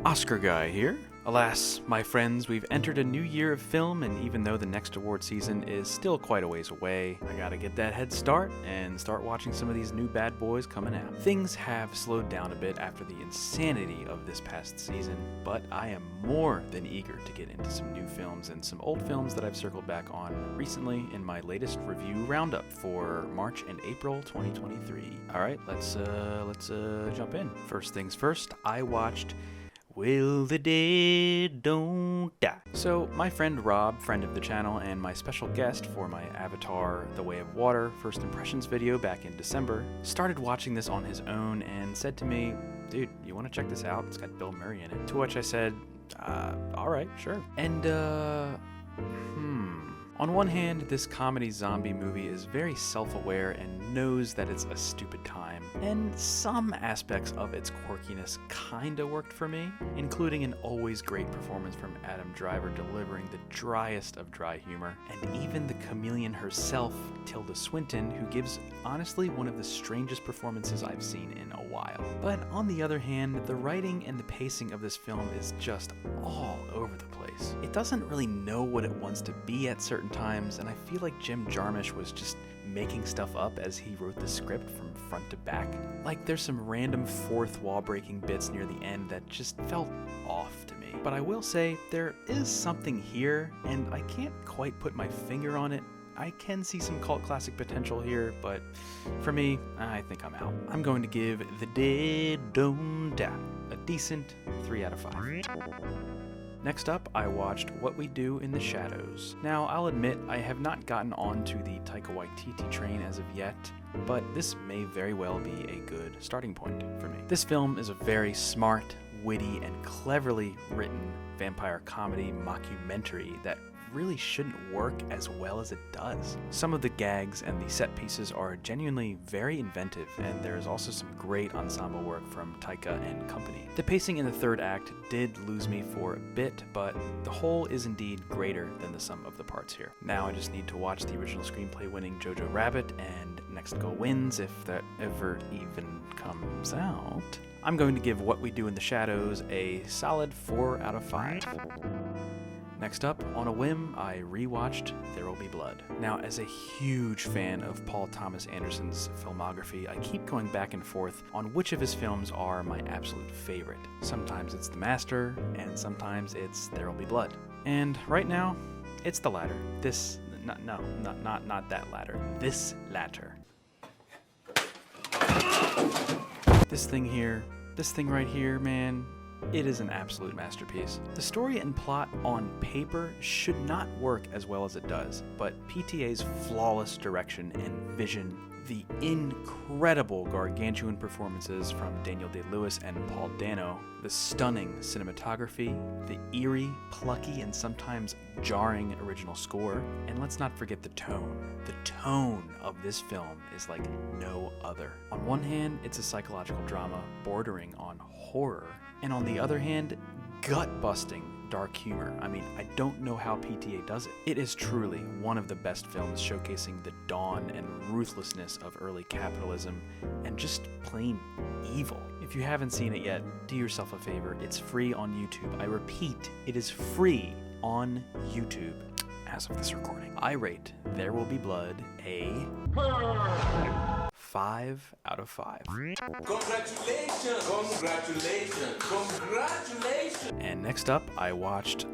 Oscar Guy here. Alas, my friends, we've entered a new year of film, and even though the next award season is still quite a ways away, I gotta get that head start and start watching some of these new bad boys coming out. Things have slowed down a bit after the insanity of this past season, but I am more than eager to get into some new films and some old films that I've circled back on recently in my latest review roundup for March and April 2023. Alright, let's jump in. First things first, I watched Will the Dead Don't Die. So, my friend Rob, friend of the channel, and my special guest for my Avatar The Way of Water First Impressions video back in December, started watching this on his own and said to me, dude, you want to check this out? It's got Bill Murray in it. To which I said, alright, sure. And, on one hand, this comedy zombie movie is very self-aware and knows that it's a stupid time, and some aspects of its quirkiness kinda worked for me, including an always great performance from Adam Driver delivering the driest of dry humor, and even the chameleon herself, Tilda Swinton, who gives honestly one of the strangest performances I've seen in a while. But on the other hand, the writing and the pacing of this film is just all over the place. It doesn't really know what it wants to be at certain times, and I feel like Jim Jarmusch was just making stuff up as he wrote the script from front to back. Like, there's some random fourth wall breaking bits near the end that just felt off to me. But I will say, there is something here, and I can't quite put my finger on it. I can see some cult classic potential here, but for me, I think I'm out. I'm going to give The Dead Don't Die a decent 3 out of 5. Next up, I watched What We Do in the Shadows. Now, I'll admit I have not gotten onto the Taika Waititi train as of yet, but this may very well be a good starting point for me. This film is a very smart, witty, and cleverly written vampire comedy mockumentary that really shouldn't work as well as it does. Some of the gags and the set pieces are genuinely very inventive, and there is also some great ensemble work from Taika and company. The pacing in the third act did lose me for a bit, but the whole is indeed greater than the sum of the parts here. Now I just need to watch the original screenplay winning Jojo Rabbit and Next Go Wins, if that ever even comes out. I'm going to give What We Do in the Shadows a solid 4 out of 5. Next up, on a whim, I rewatched There Will Be Blood. Now, as a huge fan of Paul Thomas Anderson's filmography, I keep going back and forth on which of his films are my absolute favorite. Sometimes it's The Master, and sometimes it's There Will Be Blood. And right now, it's the latter. Not that latter. This latter. This thing right here, man, it is an absolute masterpiece. The story and plot on paper should not work as well as it does, but PTA's flawless direction and vision, the incredible gargantuan performances from Daniel Day-Lewis and Paul Dano, the stunning cinematography, the eerie, plucky, and sometimes jarring original score, and let's not forget the tone. The tone of this film is like no other. On one hand, it's a psychological drama bordering on horror, and on the other hand, gut-busting dark humor. I mean, I don't know how PTA does it. It is truly one of the best films showcasing the dawn and ruthlessness of early capitalism and just plain evil. If you haven't seen it yet, do yourself a favor. It's free on YouTube. I repeat, it is free on YouTube as of this recording. I rate There Will Be Blood a 5 out of 5. Congratulations! Congratulations! Congratulations! And next up, I watched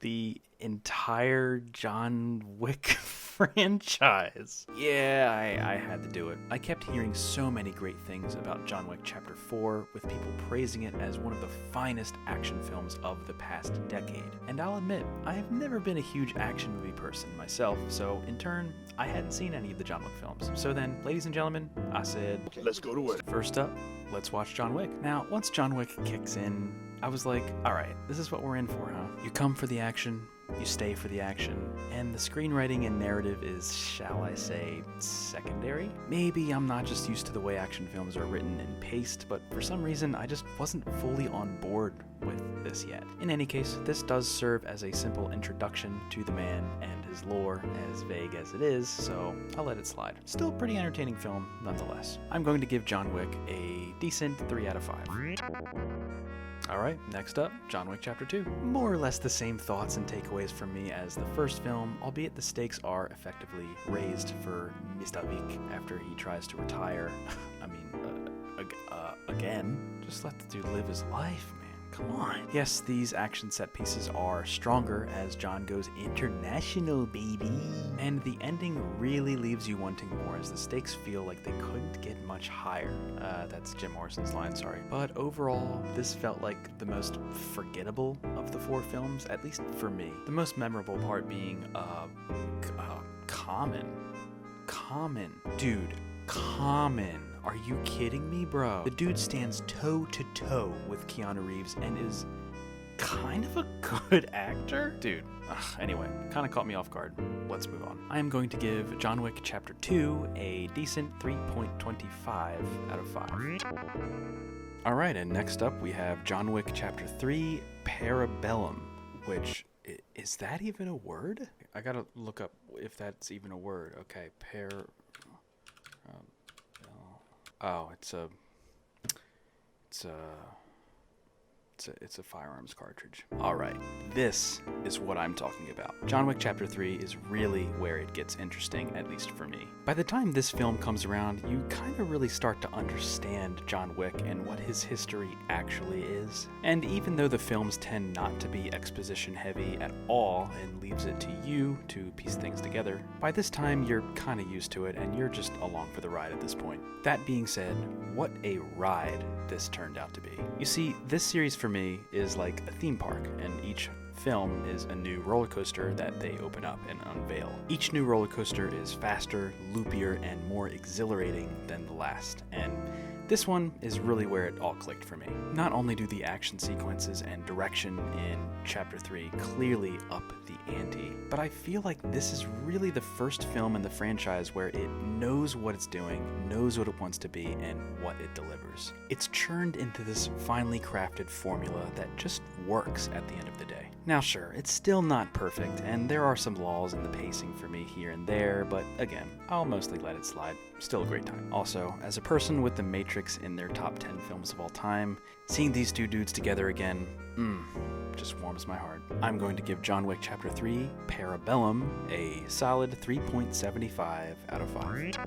the entire John Wick franchise. Yeah, I had to do it. I kept hearing so many great things about John Wick Chapter 4, with people praising it as one of the finest action films of the past decade. And I'll admit, I have never been a huge action movie person myself, so in turn, I hadn't seen any of the John Wick films. So then, ladies and gentlemen, I said, let's go to work. First up, let's watch John Wick. Now, once John Wick kicks in, I was like, alright, this is what we're in for, huh? You come for the action, you stay for the action, and the screenwriting and narrative is, shall I say, secondary? Maybe I'm not just used to the way action films are written and paced, but for some reason I just wasn't fully on board with this yet. In any case, this does serve as a simple introduction to the man and his lore, as vague as it is, so I'll let it slide. Still a pretty entertaining film nonetheless. I'm going to give John Wick a decent 3 out of 5. Alright, next up, John Wick Chapter 2. More or less the same thoughts and takeaways from me as the first film, albeit the stakes are effectively raised for Mr. Wick after he tries to retire. Again. Just let the dude live his life, man. Come on. Yes, these action set pieces are stronger as John goes international, baby. And the ending really leaves you wanting more as the stakes feel like they couldn't get much higher. That's Jim Morrison's line, sorry. But overall, this felt like the most forgettable of the 4 films, at least for me. The most memorable part being, Common. Dude, Common. Are you kidding me, bro? The dude stands toe to toe with Keanu Reeves and is kind of a good actor. Dude, anyway, kind of caught me off guard. Let's move on. I am going to give John Wick Chapter 2 a decent 3.25 out of 5. Alright, and next up we have John Wick Chapter 3, Parabellum, which, is that even a word? I gotta look up if that's even a word. Okay, oh, it's a firearms cartridge. Alright, this is what I'm talking about. John Wick Chapter 3 is really where it gets interesting, at least for me. By the time this film comes around, you kind of really start to understand John Wick and what his history actually is. And even though the films tend not to be exposition heavy at all and leaves it to you to piece things together, by this time you're kind of used to it and you're just along for the ride at this point. That being said, what a ride this turned out to be. You see, this series for me is like a theme park, and each film is a new roller coaster that they open up and unveil. Each new roller coaster is faster, loopier, and more exhilarating than the last, and this one is really where it all clicked for me. Not only do the action sequences and direction in Chapter 3 clearly up the ante, but I feel like this is really the first film in the franchise where it knows what it's doing, knows what it wants to be, and what it delivers. It's churned into this finely crafted formula that just works at the end of the day. Now sure, it's still not perfect, and there are some laws in the pacing for me here and there, but again, I'll mostly let it slide. Still a great time. Also, as a person with The Matrix in their top 10 films of all time, seeing these two dudes together again, just warms my heart. I'm going to give John Wick Chapter 3, Parabellum, a solid 3.75 out of 5.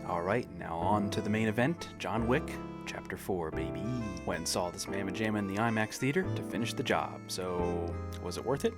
Alright, now on to the main event, John Wick Chapter 4, baby. Went and saw this mamma jamma in the IMAX theater to finish the job, so was it worth it?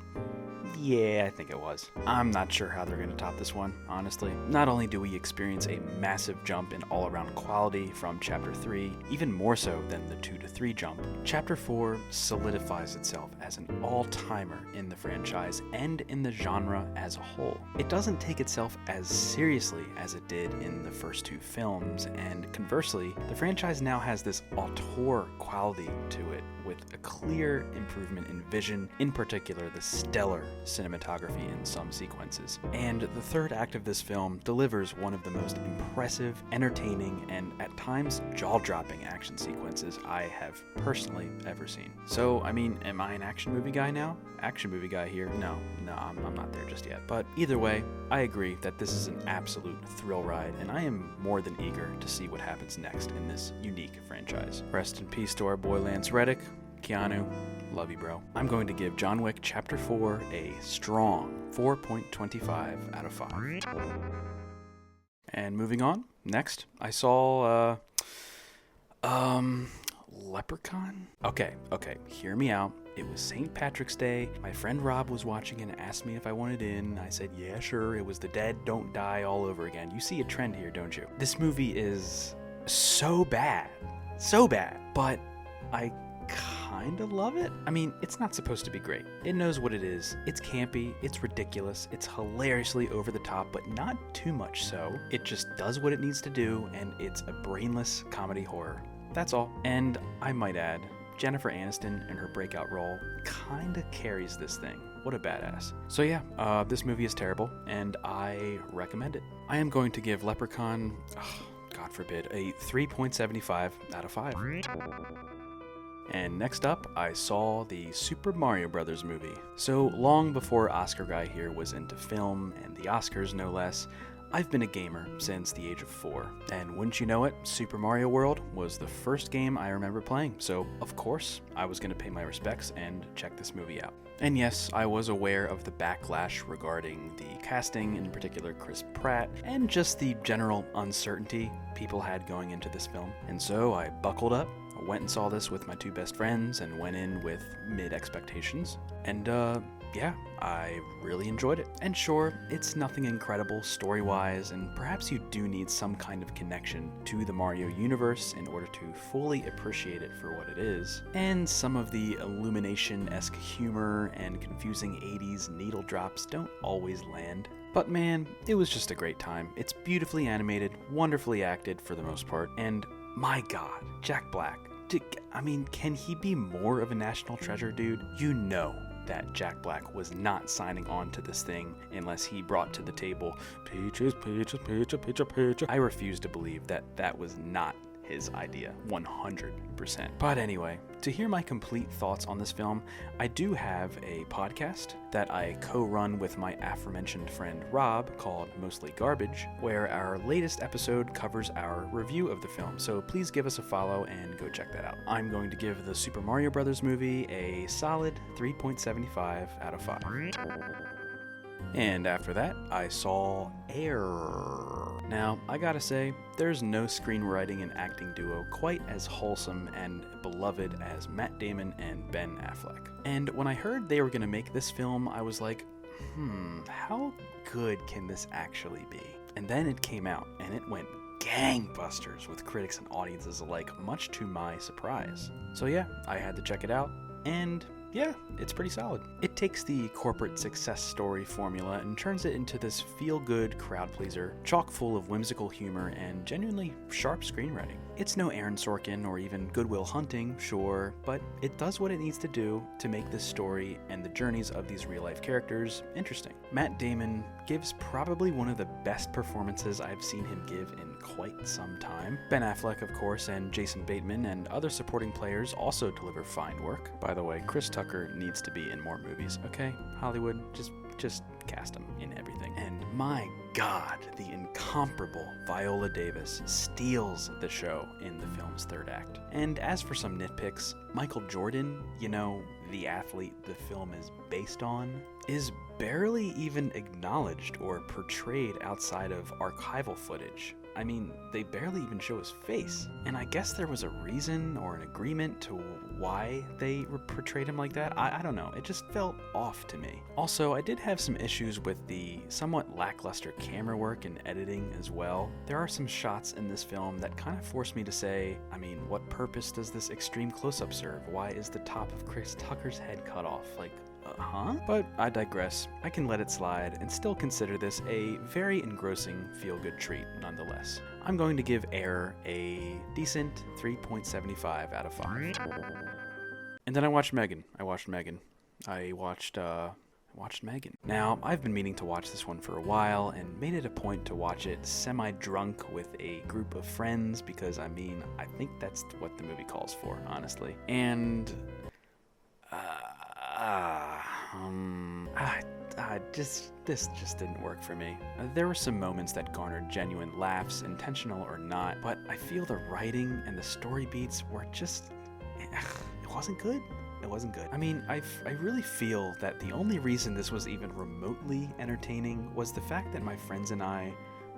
Yeah, I think it was. I'm not sure how they're going to top this one, honestly. Not only do we experience a massive jump in all-around quality from Chapter 3, even more so than the 2 to 3 jump, Chapter 4 solidifies itself as an all-timer in the franchise and in the genre as a whole. It doesn't take itself as seriously as it did in the first 2 films, and conversely, the franchise now has this auteur quality to it, with a clear improvement in vision, in particular the stellar cinematography in some sequences. And the third act of this film delivers one of the most impressive, entertaining, and at times jaw-dropping action sequences I have personally ever seen. So, I mean, am I an action movie guy now? Action movie guy here? No, I'm not there just yet. But either way, I agree that this is an absolute thrill ride, and I am more than eager to see what happens next in this unique franchise. Rest in peace to our boy Lance Reddick. Keanu, love you, bro. I'm going to give John Wick Chapter 4 a strong 4.25 out of 5. And moving on, next, I saw, Leprechaun? Okay, hear me out. It was St. Patrick's Day. My friend Rob was watching and asked me if I wanted in. I said, yeah, sure. It was the dead don't die all over again. You see a trend here, don't you? This movie is so bad, but I kind of love it. I mean, it's not supposed to be great. It knows what it is. It's campy, it's ridiculous, it's hilariously over the top, but not too much so. It just does what it needs to do, and it's a brainless comedy horror. That's all. And I might add, Jennifer Aniston in her breakout role kinda carries this thing. What a badass. So yeah, this movie is terrible, and I recommend it. I am going to give Leprechaun, God forbid, a 3.75 out of 5. And next up, I saw the Super Mario Bros. Movie. So long before Oscar Guy here was into film and the Oscars no less, I've been a gamer since the age of 4, and wouldn't you know it, Super Mario World was the first game I remember playing, so of course I was going to pay my respects and check this movie out. And yes, I was aware of the backlash regarding the casting, in particular Chris Pratt, and just the general uncertainty people had going into this film. And so I buckled up, went and saw this with my 2 best friends, and went in with mid-expectations. And yeah, I really enjoyed it. And sure, it's nothing incredible story-wise, and perhaps you do need some kind of connection to the Mario universe in order to fully appreciate it for what it is. And some of the Illumination-esque humor and confusing 80s needle drops don't always land. But man, it was just a great time. It's beautifully animated, wonderfully acted for the most part, and my god, Jack Black. Can he be more of a national treasure, dude? You know that Jack Black was not signing on to this thing unless he brought to the table peaches, peaches, peaches, peaches, peaches. I refuse to believe that that was not his idea, 100%. But anyway, to hear my complete thoughts on this film, I do have a podcast that I co-run with my aforementioned friend Rob called Mostly Garbage, where our latest episode covers our review of the film, so please give us a follow and go check that out. I'm going to give the Super Mario Bros. Movie a solid 3.75 out of 5. And after that, I saw Air. Now, I gotta say, there's no screenwriting and acting duo quite as wholesome and beloved as Matt Damon and Ben Affleck. And when I heard they were gonna make this film, I was like, how good can this actually be? And then it came out, and it went gangbusters with critics and audiences alike, much to my surprise. So yeah, I had to check it out, and yeah, it's pretty solid. It takes the corporate success story formula and turns it into this feel-good crowd pleaser, chock full of whimsical humor and genuinely sharp screenwriting. It's no Aaron Sorkin or even Good Will Hunting, sure, but it does what it needs to do to make this story and the journeys of these real-life characters interesting. Matt Damon gives probably one of the best performances I've seen him give in quite some time. Ben Affleck, of course, and Jason Bateman and other supporting players also deliver fine work. By the way, Chris Tucker needs to be in more movies, okay? Hollywood, just cast him in everything. And my god, the incomparable Viola Davis steals the show in the film's third act. And as for some nitpicks, Michael Jordan, the athlete the film is based on, is barely even acknowledged or portrayed outside of archival footage. I mean, they barely even show his face. And I guess there was a reason or an agreement to why they portrayed him like that. I don't know. It just felt off to me. Also, I did have some issues with the somewhat lackluster camera work and editing as well. There are some shots in this film that kind of forced me to say, what purpose does this extreme close-up serve? Why is the top of Chris Tucker's head cut off? But I digress. I can let it slide and still consider this a very engrossing feel-good treat nonetheless. I'm going to give Air a decent 3.75 out of 5. And then I watched Megan. I watched Megan. Now, I've been meaning to watch this one for a while and made it a point to watch it semi-drunk with a group of friends because, I think that's what the movie calls for, honestly. And this just didn't work for me. There were some moments that garnered genuine laughs, intentional or not, but I feel the writing and the story beats were just, it wasn't good. It wasn't good. I really feel that the only reason this was even remotely entertaining was the fact that my friends and I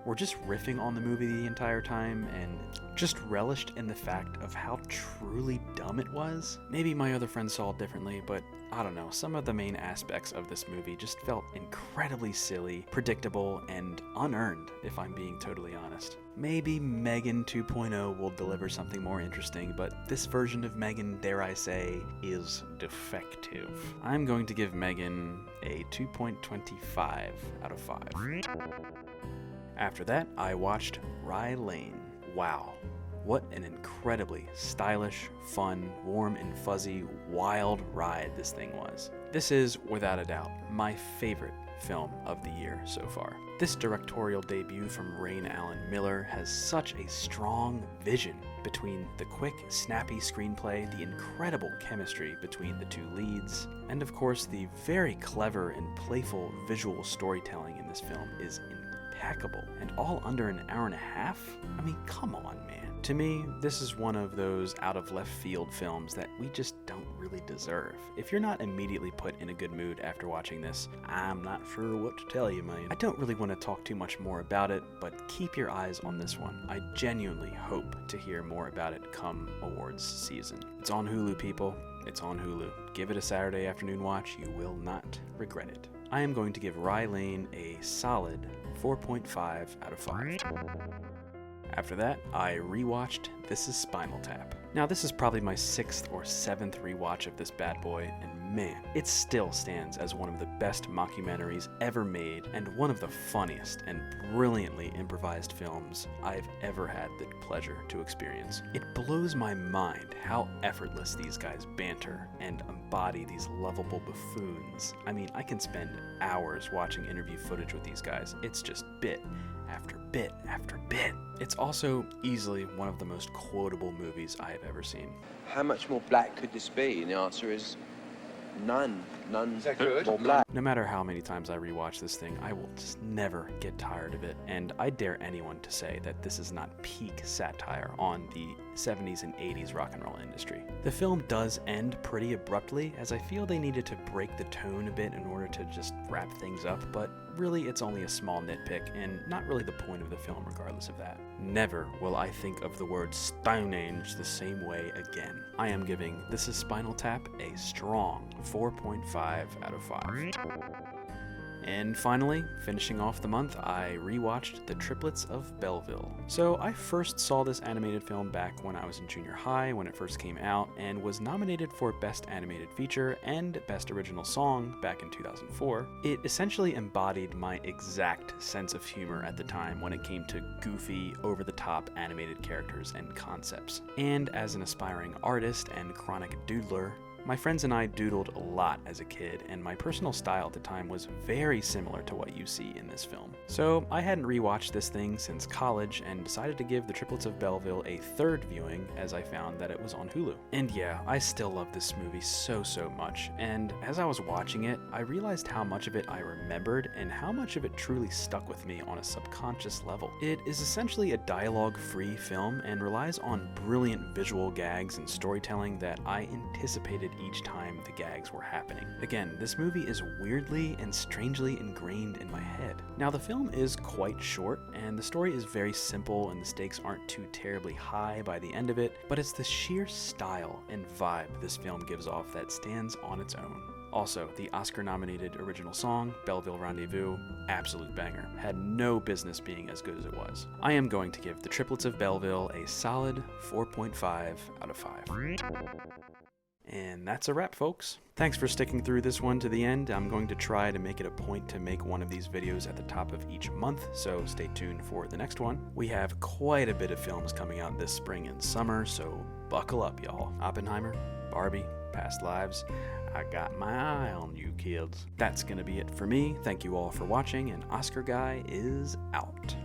were just riffing on the movie the entire time and just relished in the fact of how truly dumb it was. Maybe my other friends saw it differently, but I don't know, some of the main aspects of this movie just felt incredibly silly, predictable, and unearned, if I'm being totally honest. Maybe Megan 2.0 will deliver something more interesting, but this version of Megan, dare I say, is defective. I'm going to give Megan a 2.25 out of 5. After that, I watched Rye Lane. Wow. What an incredibly stylish, fun, warm and fuzzy, wild ride this thing was. This is, without a doubt, my favorite film of the year so far. This directorial debut from Rain Allen Miller has such a strong vision between the quick, snappy screenplay, the incredible chemistry between the two leads, and of course the very clever and playful visual storytelling in this film is impeccable, and all under an hour and a half? I mean, come on, man. To me, this is one of those out of left field films that we just don't really deserve. If you're not immediately put in a good mood after watching this, I'm not sure what to tell you, man. I don't really want to talk too much more about it, but keep your eyes on this one. I genuinely hope to hear more about it come awards season. It's on Hulu, people. It's on Hulu. Give it a Saturday afternoon watch. You will not regret it. I am going to give Rye Lane a solid 4.5 out of 5. After that, I rewatched This Is Spinal Tap. Now, this is probably my 6th or 7th rewatch of this bad boy, and man, it still stands as one of the best mockumentaries ever made and one of the funniest and brilliantly improvised films I've ever had the pleasure to experience. It blows my mind how effortless these guys banter and embody these lovable buffoons. I mean, I can spend hours watching interview footage with these guys. It's just bit after bit after bit. It's also easily one of the most quotable movies I have ever seen. How much more black could this be? And the answer is none. None more black. No matter how many times I rewatch this thing, I will just never get tired of it, and I dare anyone to say that this is not peak satire on the 70s and 80s rock and roll industry. The film does end pretty abruptly, as I feel they needed to break the tone a bit in order to just wrap things up, but really it's only a small nitpick, and not really the point of the film regardless of that. Never will I think of the word Stone Age the same way again. I am giving This Is Spinal Tap a strong 4.5 out of 5. And finally, finishing off the month, I rewatched The Triplets of Belleville. So I first saw this animated film back when I was in junior high when it first came out, and was nominated for Best Animated Feature and Best Original Song back in 2004. It essentially embodied my exact sense of humor at the time when it came to goofy, over-the-top animated characters and concepts. And as an aspiring artist and chronic doodler, my friends and I doodled a lot as a kid, and my personal style at the time was very similar to what you see in this film. So I hadn't rewatched this thing since college and decided to give The Triplets of Belleville a third viewing as I found that it was on Hulu. And yeah, I still love this movie so much, and as I was watching it, I realized how much of it I remembered and how much of it truly stuck with me on a subconscious level. It is essentially a dialogue-free film and relies on brilliant visual gags and storytelling that I anticipated each time the gags were happening. Again, this movie is weirdly and strangely ingrained in my head. Now, the film is quite short, and the story is very simple, and the stakes aren't too terribly high by the end of it, but it's the sheer style and vibe this film gives off that stands on its own. Also, the Oscar-nominated original song, Belleville Rendezvous, absolute banger. Had no business being as good as it was. I am going to give The Triplets of Belleville a solid 4.5 out of 5. And that's a wrap, folks. Thanks for sticking through this one to the end. I'm going to try to make it a point to make one of these videos at the top of each month, so stay tuned for the next one. We have quite a bit of films coming out this spring and summer, so buckle up, y'all. Oppenheimer, Barbie, Past Lives. I got my eye on you, kids. That's gonna be it for me. Thank you all for watching, and Oscar Guy is out.